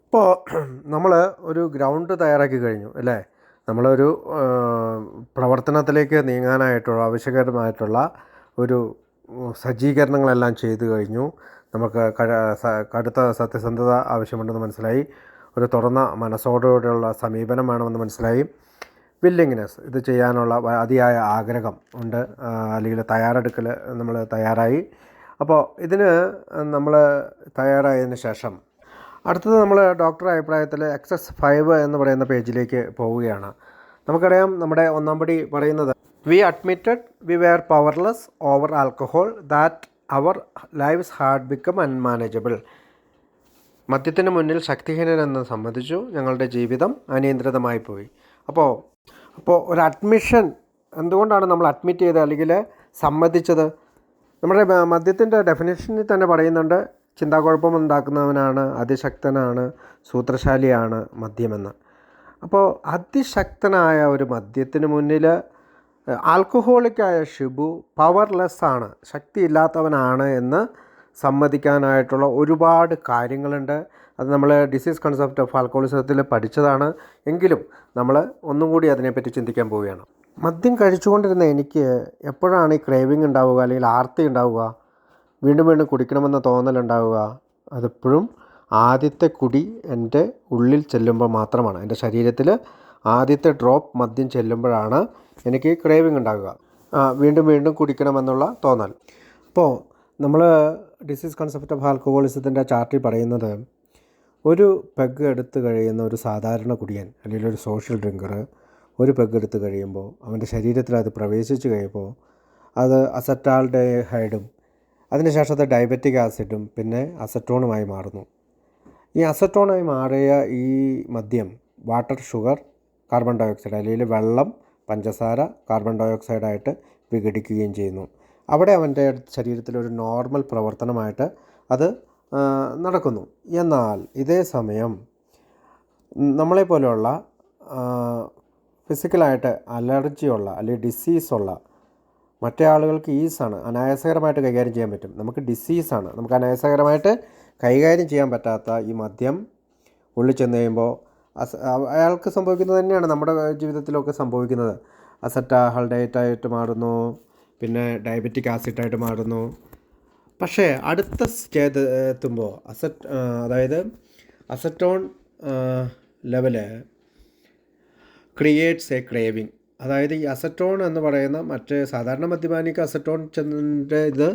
ഇപ്പോൾ നമ്മൾ ഒരു ഗ്രൗണ്ട് തയ്യാറാക്കി കഴിഞ്ഞു അല്ലേ? നമ്മളൊരു പ്രവർത്തനത്തിലേക്ക് നീങ്ങാനായിട്ടുള്ള ആവശ്യകരമായിട്ടുള്ള ഒരു സജ്ജീകരണങ്ങളെല്ലാം ചെയ്തു കഴിഞ്ഞു. നമുക്ക് കടുത്ത സത്യസന്ധത ആവശ്യമുണ്ടെന്ന് മനസ്സിലായി. ഒരു തുറന്ന മനസ്സോടുകൂടിയുള്ള സമീപനം വേണമെന്ന് മനസ്സിലായി. വില്ലിങ്നെസ്, ഇത് ചെയ്യാനുള്ള അതിയായ ആഗ്രഹം ഉണ്ട്, അല്ലെങ്കിൽ തയ്യാറെടുക്കൽ നമ്മൾ തയ്യാറായി. അപ്പോൾ ഇതിന് നമ്മൾ തയ്യാറായതിന് ശേഷം അടുത്തത് നമ്മൾ ഡോക്ടറുടെ അഭിപ്രായത്തിൽ എക്സസ് 5 എന്ന് പറയുന്ന പേജിലേക്ക് പോവുകയാണ്. നമുക്കറിയാം, നമ്മുടെ ഒന്നാം പടി പറയുന്നത് we admitted we were powerless over alcohol that our lives had become unmanageable. മദ്യത്തിന് മുന്നിൽ ശക്തിഹീനനെന്ന് സമ്മതിച്ചു, ഞങ്ങളുടെ ജീവിതം അനിയന്ത്രിതമായി പോയി. അപ്പോൾ ഒരു അഡ്മിഷൻ, എന്തുകൊണ്ടാണ് നമ്മൾ അഡ്മിറ്റ് ചെയ്തത് അല്ലെങ്കിൽ സമ്മതിച്ചത്? നമ്മുടെ മദ്യത്തിൻ്റെ ഡെഫിനേഷനിൽ തന്നെ പറയുന്നുണ്ട്, ചിന്താക്കുഴപ്പമുണ്ടാക്കുന്നവനാണ്, അതിശക്തനാണ്, സൂത്രശാലിയാണ് മദ്യമെന്ന്. അപ്പോൾ അതിശക്തനായ ഒരു മദ്യത്തിന് മുന്നിൽ ആൽക്കഹോളിക്കായ ഷിബു പവർലെസ്സാണ്, ശക്തിയില്ലാത്തവനാണ് എന്ന് സമ്മതിക്കാനായിട്ടുള്ള ഒരുപാട് കാര്യങ്ങളുണ്ട്. അത് നമ്മൾ ഡിസീസ് കൺസെപ്റ്റ് ഓഫ് ആൽക്കഹോളിസത്തിൽ പഠിച്ചതാണ്. എങ്കിലും നമ്മൾ ഒന്നും കൂടി അതിനെപ്പറ്റി ചിന്തിക്കാൻ പോവുകയാണ്. മദ്യം കഴിച്ചുകൊണ്ടിരുന്ന എനിക്ക് എപ്പോഴാണ് ഈ ക്രേവിങ് ഉണ്ടാവുക, അല്ലെങ്കിൽ ആർത്തി ഉണ്ടാവുക, വീണ്ടും വീണ്ടും കുടിക്കണമെന്ന തോന്നലുണ്ടാവുക? അതെപ്പോഴും ആദ്യത്തെ കുടി എൻ്റെ ഉള്ളിൽ ചെല്ലുമ്പോൾ മാത്രമാണ്. എൻ്റെ ശരീരത്തിൽ ആദ്യത്തെ ഡ്രോപ്പ് മദ്യം ചെല്ലുമ്പോഴാണ് എനിക്ക് ക്രേവിങ് ഉണ്ടാവുക, വീണ്ടും വീണ്ടും കുടിക്കണമെന്നുള്ള തോന്നൽ. അപ്പോൾ നമ്മൾ ഡിസീസ് കൺസെപ്റ്റ് ഓഫ് ആൽക്കഹോളിസത്തിൻ്റെ ചാർട്ടിൽ പറയുന്നത്, ഒരു പെഗ് എടുത്ത് കഴിയുന്ന ഒരു സാധാരണ കുടിയൻ അല്ലെങ്കിൽ ഒരു സോഷ്യൽ ഡ്രിങ്കർ ഒരു പെഗ് എടുത്ത് കഴിയുമ്പോൾ അവൻ്റെ ശരീരത്തിൽ അത് പ്രവേശിച്ച് കഴിയുമ്പോൾ അത് അസറ്റാൽഡെഹൈഡും അതിനുശേഷം അത് ഡയബറ്റിക് ആസിഡും പിന്നെ അസറ്റോണുമായി മാറുന്നു. ഈ അസറ്റോണായി മാറിയ ഈ മദ്യം വാട്ടർ, ഷുഗർ, കാർബൺ ഡയോക്സൈഡ് അല്ലെങ്കിൽ വെള്ളം, പഞ്ചസാര, കാർബൺ ഡയോക്സൈഡായിട്ട് വിഘടിക്കുകയും ചെയ്യുന്നു. അവിടെ അവൻ്റെ ശരീരത്തിലൊരു നോർമൽ പ്രവർത്തനമായിട്ട് അത് നടക്കുന്നു. എന്നാൽ ഇതേ സമയം നമ്മളെപ്പോലെയുള്ള ഫിസിക്കലായിട്ട് അലർജിയുള്ള അല്ലെങ്കിൽ ഡിസീസുള്ള മറ്റേ ആളുകൾക്ക് ഈസാണ്, അനായാസകരമായിട്ട് കൈകാര്യം ചെയ്യാൻ പറ്റും. നമുക്ക് ഡിസീസാണ്, നമുക്ക് അനായാസകരമായിട്ട് കൈകാര്യം ചെയ്യാൻ പറ്റാത്ത ഈ മദ്യം ഉള്ളിൽ ചെന്ന് കഴിയുമ്പോൾ അയാൾക്ക് സംഭവിക്കുന്നത് തന്നെയാണ് നമ്മുടെ ജീവിതത്തിലൊക്കെ സംഭവിക്കുന്നത്. അസറ്റാൽഡെഹൈഡായിട്ട് മാറുന്നു, പിന്നെ ഡയബറ്റിക് ആസിഡായിട്ട് മാറുന്നു. പക്ഷേ അടുത്ത സ്റ്റേജ് എത്തുമ്പോൾ അതായത് acetone level creates A craving. അതായത് ഈ അസറ്റോൺ എന്ന് പറയുന്ന മറ്റ് സാധാരണ മദ്യപാനിക്ക് അസറ്റോൺ ചെന്നിൻ്റെ ഇത്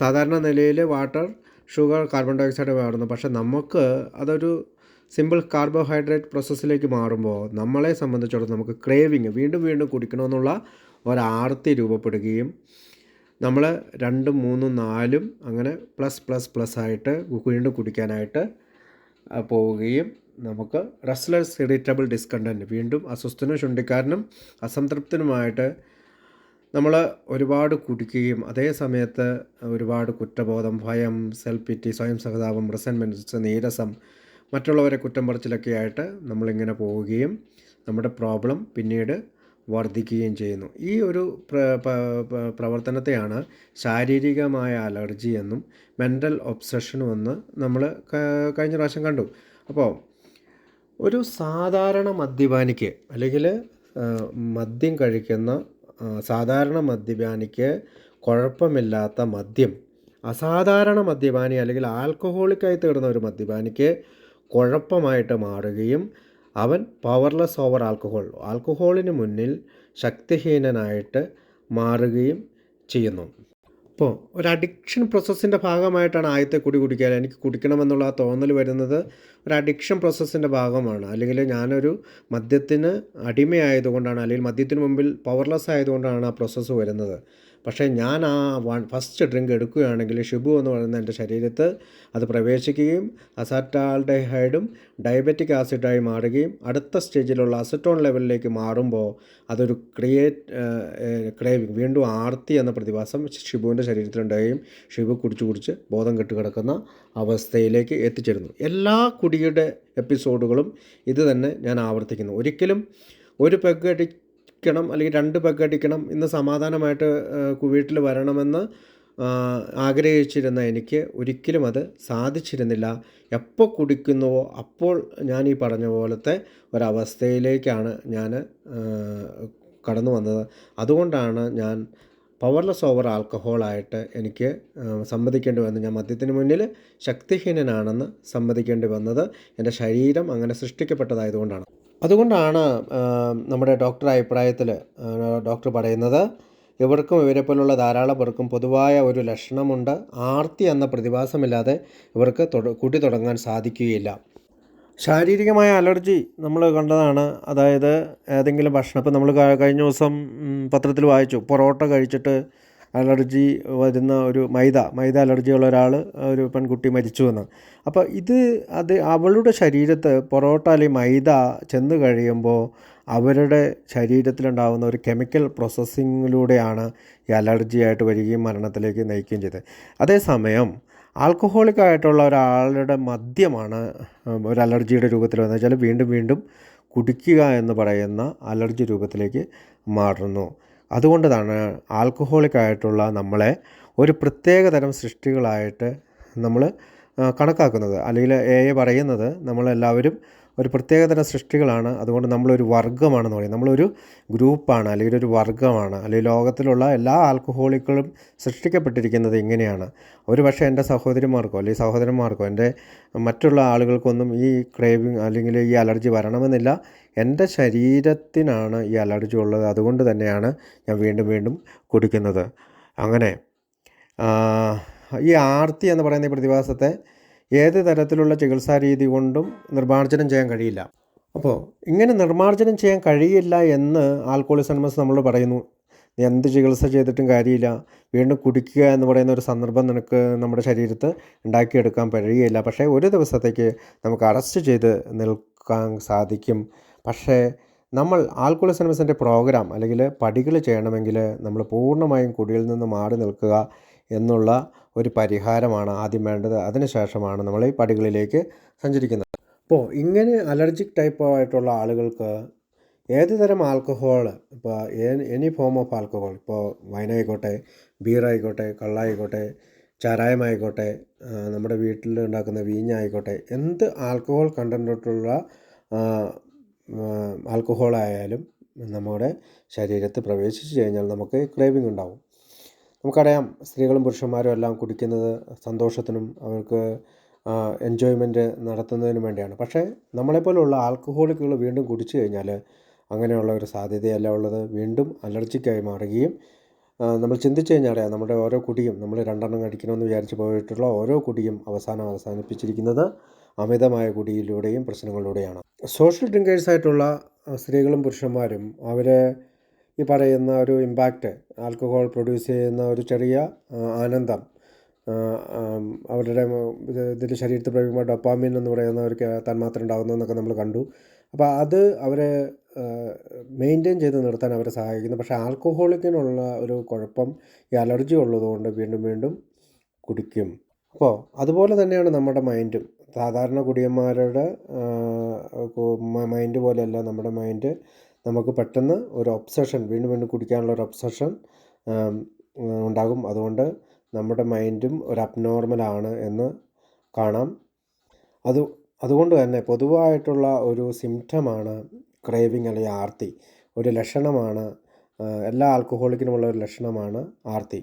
സാധാരണ നിലയിൽ വാട്ടർ, ഷുഗർ, കാർബൺ ഡയോക്സൈഡ് മാറുന്നു. പക്ഷേ നമുക്ക് അതൊരു സിമ്പിൾ കാർബോഹൈഡ്രേറ്റ് പ്രോസസ്സിലേക്ക് മാറുമ്പോൾ നമ്മളെ സംബന്ധിച്ചിടത്തോളം നമുക്ക് ക്രേവിങ്, വീണ്ടും വീണ്ടും കുടിക്കണമെന്നുള്ള ഒരാർത്തി രൂപപ്പെടുകയും നമ്മൾ 2, 3, 4 അങ്ങനെ പ്ലസ് ആയിട്ട് വീണ്ടും കുടിക്കാനായിട്ട് പോവുകയും നമുക്ക് റെസ്റ്റ്ലെസ്, ഇറിറ്റബിൾ, ഡിസ്കണ്ടൻറ്റ്, വീണ്ടും അസ്വസ്ഥനും ശുണ്ഠിക്കാരനും അസംതൃപ്തനുമായിട്ട് നമ്മൾ ഒരുപാട് കുടിക്കുകയും അതേ സമയത്ത് ഒരുപാട് കുറ്റബോധം, ഭയം, സെൽഫ് പിറ്റി, സ്വയം സഹതാപം, റിസൻമെൻറ്റ്സ്, നീരസം, മറ്റുള്ളവരെ കുറ്റം പറച്ചിലൊക്കെ ആയിട്ട് നമ്മളിങ്ങനെ പോവുകയും നമ്മുടെ പ്രോബ്ലം പിന്നീട് വർദ്ധിക്കുകയും ചെയ്യുന്നു. ഈ ഒരു പ്രവർത്തനത്തെയാണ് ശാരീരികമായ അലർജി എന്നും മെൻ്റൽ ഒബ്സഷനും എന്ന് നമ്മൾ കഴിഞ്ഞ പ്രാവശ്യം കണ്ടു. അപ്പോൾ ഒരു സാധാരണ മദ്യപാനിക്ക് അല്ലെങ്കിൽ മദ്യം കഴിക്കുന്ന സാധാരണ മദ്യപാനിക്ക് കുഴപ്പമില്ലാത്ത മദ്യം അസാധാരണ മദ്യപാനി അല്ലെങ്കിൽ ആൽക്കഹോളിക്കായി തീർന്ന ഒരു മദ്യപാനിക്ക് കുഴപ്പമായിട്ട് മാറുകയും അവൻ പവർലെസ് ഓവർ ആൽക്കഹോളിന് മുന്നിൽ ശക്തിഹീനനായിട്ട് മാറുകയും ചെയ്യുന്നു. അപ്പോൾ ഒരു അഡിക്ഷൻ പ്രോസസ്സിൻ്റെ ഭാഗമായിട്ടാണ് ആദ്യത്തെ കുടി കുടിക്കുക, എനിക്ക് കുടിക്കണമെന്നുള്ള ആ തോന്നൽ വരുന്നത് ഒരു അഡിക്ഷൻ പ്രോസസ്സിൻ്റെ ഭാഗമാണ്. അല്ലെങ്കിൽ ഞാനൊരു മദ്യത്തിന് അടിമയായതുകൊണ്ടാണ്, അല്ലെങ്കിൽ മദ്യത്തിന് മുമ്പിൽ പവർലെസ് ആയതുകൊണ്ടാണ് ആ പ്രോസസ്സ് വരുന്നത്. പക്ഷേ ഞാൻ ആ ഫസ്റ്റ് ഡ്രിങ്ക് എടുക്കുകയാണെങ്കിൽ ഷിബു എന്ന് പറയുന്ന എൻ്റെ ശരീരത്ത് അത് പ്രവേശിക്കുകയും അസറ്റാൽഡെഹൈഡും ഡയബറ്റിക് ആസിഡായി മാറുകയും അടുത്ത സ്റ്റേജിലുള്ള അസറ്റോൺ ലെവലിലേക്ക് മാറുമ്പോൾ അതൊരു ക്രേവിങ്, വീണ്ടും ആർത്തി എന്ന പ്രതിഭാസം ഷിബുവിൻ്റെ ശരീരത്തിലുണ്ടാവുകയും ഷിബു കുടിച്ച് ബോധം കെട്ട് കിടക്കുന്ന അവസ്ഥയിലേക്ക് എത്തിച്ചേരുന്നു. എല്ലാ കുടിയുടെ എപ്പിസോഡുകളും ഇത് തന്നെ ഞാൻ ആവർത്തിക്കുന്നു. ഒരിക്കലും ഒരു പെഗ് അടിക്കണം അല്ലെങ്കിൽ 2 പെഗ് അടിക്കണം, ഇന്ന് സമാധാനമായിട്ട് വീട്ടിൽ വരണമെന്ന് ആഗ്രഹിച്ചിരുന്ന എനിക്ക് ഒരിക്കലും അത് സാധിച്ചിരുന്നില്ല. എപ്പോൾ കുടിക്കുന്നുവോ അപ്പോൾ ഞാൻ ഈ പറഞ്ഞ പോലത്തെ ഒരവസ്ഥയിലേക്കാണ് ഞാൻ കടന്നു വന്നത്. അതുകൊണ്ടാണ് ഞാൻ പവർലെസ് ഓവർ ആൽക്കഹോളായിട്ട് എനിക്ക് സമ്മതിക്കേണ്ടി വന്നു. ഞാൻ മദ്യത്തിന് മുന്നിൽ ശക്തിഹീനനാണെന്ന് സമ്മതിക്കേണ്ടി വന്നത് എൻ്റെ ശരീരം അങ്ങനെ സൃഷ്ടിക്കപ്പെട്ടതായതുകൊണ്ടാണ്. അതുകൊണ്ടാണ് നമ്മുടെ ഡോക്ടറുടെ അഭിപ്രായത്തിൽ ഡോക്ടർ പറയുന്നത്, ഇവർക്കും ഇവരെപ്പോലുള്ള ധാരാളം പേർക്കും പൊതുവായ ഒരു ലക്ഷണമുണ്ട്. ആർത്തി എന്ന പ്രതിഭാസമില്ലാതെ ഇവർക്ക് കൂട്ടി തുടങ്ങാൻ സാധിക്കുകയില്ല. ശാരീരികമായ അലർജി നമ്മൾ കണ്ടതാണ്. അതായത് ഏതെങ്കിലും ഭക്ഷണം, ഇപ്പോൾ നമ്മൾ കഴിഞ്ഞ ദിവസം പത്രത്തിൽ വായിച്ചു, പൊറോട്ട കഴിച്ചിട്ട് അലർജി വരുന്ന ഒരു മൈദ അലർജിയുള്ള ഒരാൾ, ഒരു പെൺകുട്ടി മരിച്ചു എന്ന്. അപ്പോൾ അവളുടെ ശരീരത്ത് പൊറോട്ട അല്ലെങ്കിൽ മൈദ ചെന്ന് കഴിയുമ്പോൾ അവരുടെ ശരീരത്തിലുണ്ടാകുന്ന ഒരു കെമിക്കൽ പ്രോസസ്സിങ്ങിലൂടെയാണ് ഈ അലർജിയായിട്ട് വരികയും മരണത്തിലേക്ക് നയിക്കുകയും ചെയ്തത്. അതേസമയം ആൽക്കഹോളിക് ആയിട്ടുള്ള ഒരാളുടെ മദ്യമാണ് ഒരു അലർജിയുടെ രൂപത്തിൽ വന്നത് വെച്ചാൽ വീണ്ടും വീണ്ടും കുടിക്കുക എന്ന് പറയുന്ന അലർജി രൂപത്തിലേക്ക് മാറുന്നു. അതുകൊണ്ടാണ് ആൽക്കഹോളിക് ആയിട്ടുള്ള നമ്മളെ ഒരു പ്രത്യേകതരം സൃഷ്ടികളായിട്ട് നമ്മൾ കണക്കാക്കുന്നത്. അല്ലെങ്കിൽ പറയുന്നത് നമ്മളെല്ലാവരും ഒരു പ്രത്യേകതരം സൃഷ്ടികളാണ്, അതുകൊണ്ട് നമ്മളൊരു വർഗ്ഗമാണെന്ന് പറയും. നമ്മളൊരു ഗ്രൂപ്പാണ്, അല്ലെങ്കിൽ ഒരു വർഗ്ഗമാണ്, അല്ലെങ്കിൽ ലോകത്തിലുള്ള എല്ലാ ആൽക്കഹോളിക്കുകളും സൃഷ്ടിക്കപ്പെട്ടിരിക്കുന്നത് ഇങ്ങനെയാണ്. ഒരു പക്ഷേ എൻ്റെ സഹോദരിമാർക്കോ അല്ലെങ്കിൽ സഹോദരന്മാർക്കോ എൻ്റെ മറ്റുള്ള ആളുകൾക്കൊന്നും ഈ ക്രേവിങ് അല്ലെങ്കിൽ ഈ അലർജി വരണമെന്നില്ല. എൻ്റെ ശരീരത്തിനാണ് ഈ അലർജി ഉള്ളത്. അതുകൊണ്ട് തന്നെയാണ് ഞാൻ വീണ്ടും വീണ്ടും കുടിക്കുന്നത്. അങ്ങനെ ഈ ആർത്തി എന്ന് പറയുന്ന ഈ പ്രതിഭാസത്തെ ഏത് തരത്തിലുള്ള ചികിത്സാ രീതി കൊണ്ടും നിർമ്മാർജ്ജനം ചെയ്യാൻ കഴിയില്ല. അപ്പോൾ ഇങ്ങനെ നിർമ്മാർജ്ജനം ചെയ്യാൻ കഴിയില്ല എന്ന് ആൽക്കഹോളിസം അനോണിമസ് നമ്മളോട് പറയുന്നു. നീ എന്ത് ചികിത്സ ചെയ്തിട്ടും കാര്യമില്ല, വീണ്ടും കുടിക്കുക എന്ന് പറയുന്ന ഒരു സന്ദർഭം നിനക്ക് നമ്മുടെ ശരീരത്ത് ഉണ്ടാക്കിയെടുക്കാൻ കഴിയില്ല. പക്ഷേ ഒരു ദിവസത്തേക്ക് നമുക്ക് അറസ്റ്റ് ചെയ്ത് നിൽക്കാൻ സാധിക്കും. പക്ഷേ നമ്മൾ ആൽക്കഹോളിസം അനോണിമസിൻ്റെ പ്രോഗ്രാം അല്ലെങ്കിൽ പടികൾ ചെയ്യണമെങ്കിൽ നമ്മൾ പൂർണ്ണമായും കുടിയിൽ നിന്ന് മാറി നിൽക്കുക എന്നുള്ള ഒരു പരിഹാരമാണ് ആദ്യം വേണ്ടത്. അതിനുശേഷമാണ് നമ്മൾ ഈ പടികളിലേക്ക് സഞ്ചരിക്കുന്നത്. അപ്പോൾ ഇങ്ങനെ അലർജിക് ടൈപ്പ് ആയിട്ടുള്ള ആളുകൾക്ക് ഏത് തരം ആൽക്കഹോൾ, ഇപ്പോൾ എനി ഫോം ഓഫ് ആൽക്കഹോൾ, ഇപ്പോൾ വൈനായിക്കോട്ടെ, ബീറായിക്കോട്ടെ, കള്ളായിക്കോട്ടെ, ചാരായമായിക്കോട്ടെ, നമ്മുടെ വീട്ടിൽ ഉണ്ടാക്കുന്ന വീഞ്ഞായിക്കോട്ടെ, എന്ത് ആൽക്കഹോൾ കണ്ടൻറ്റുള്ള ആൽക്കഹോളായാലും നമ്മുടെ ശരീരത്തിൽ പ്രവേശിച്ചു കഴിഞ്ഞാൽ നമുക്ക് ക്രേവിങ് ഉണ്ടാവും. നമുക്കറിയാം, സ്ത്രീകളും പുരുഷന്മാരും എല്ലാം കുടിക്കുന്നത് സന്തോഷത്തിനും അവർക്ക് എൻജോയ്മെൻറ്റ് നടത്തുന്നതിനും വേണ്ടിയാണ്. പക്ഷേ നമ്മളെപ്പോലുള്ള ആൽക്കഹോളിക്കുകൾ വീണ്ടും കുടിച്ചു കഴിഞ്ഞാൽ അങ്ങനെയുള്ള ഒരു സാധ്യതയല്ല ഉള്ളത്. വീണ്ടും അലർജിക്കായി മാറുകയും നമ്മൾ ചിന്തിച്ചു കഴിഞ്ഞാൽ നമ്മുടെ ഓരോ കുടിയും, നമ്മൾ 2 എണ്ണം അടിക്കണമെന്ന് വിചാരിച്ച് പോയിട്ടുള്ള ഓരോ കുടിയും അവസാനിപ്പിച്ചിരിക്കുന്നത് അമിതമായ കുടിയിലൂടെയും പ്രശ്നങ്ങളിലൂടെയാണ്. സോഷ്യൽ ഡ്രിങ്കേഴ്സായിട്ടുള്ള സ്ത്രീകളും പുരുഷന്മാരും അവർ ഈ പറയുന്ന ഒരു ഇമ്പാക്റ്റ്, ആൽക്കഹോൾ പ്രൊഡ്യൂസ് ചെയ്യുന്ന ഒരു ചെറിയ ആനന്ദം അവരുടെ ഇതിൽ ശരീരത്തിൽ പ്രയോഗിക്കുമ്പോൾ ഡോപ്പാമിൻ എന്ന് പറയുന്ന ഒരു തന്മാത്ര ഉണ്ടാകുന്നതെന്നൊക്കെ നമ്മൾ കണ്ടു. അപ്പോൾ അത് അവരെ മെയിൻറ്റെയിൻ ചെയ്ത് നിർത്താൻ അവരെ സഹായിക്കുന്നു. പക്ഷേ ആൽക്കഹോളിക്കിനുള്ള ഒരു കുഴപ്പം ഈ അലർജി ഉള്ളതുകൊണ്ട് വീണ്ടും വീണ്ടും കുടിക്കും. അപ്പോൾ അതുപോലെ തന്നെയാണ് നമ്മുടെ മൈൻഡും. സാധാരണ കുടിയന്മാരുടെ മൈൻഡ് പോലെയല്ല നമ്മുടെ മൈൻഡ്. നമുക്ക് പെട്ടെന്ന് ഒരു ഒബ്സഷൻ, വീണ്ടും വീണ്ടും കുടിക്കാനുള്ള ഒരു ഒബ്സഷൻ ഉണ്ടാകും. അതുകൊണ്ട് നമ്മുടെ മൈൻഡും ഒരു അബ്നോർമലാണ് എന്ന് കാണാം. അതുകൊണ്ട് തന്നെ പൊതുവായിട്ടുള്ള ഒരു സിംറ്റമാണ് ക്രേവിങ് അല്ലെങ്കിൽ ആർത്തി. ഒരു ലക്ഷണമാണ്, എല്ലാ ആൽക്കഹോളിക്കിനുമുള്ള ഒരു ലക്ഷണമാണ് ആർത്തി.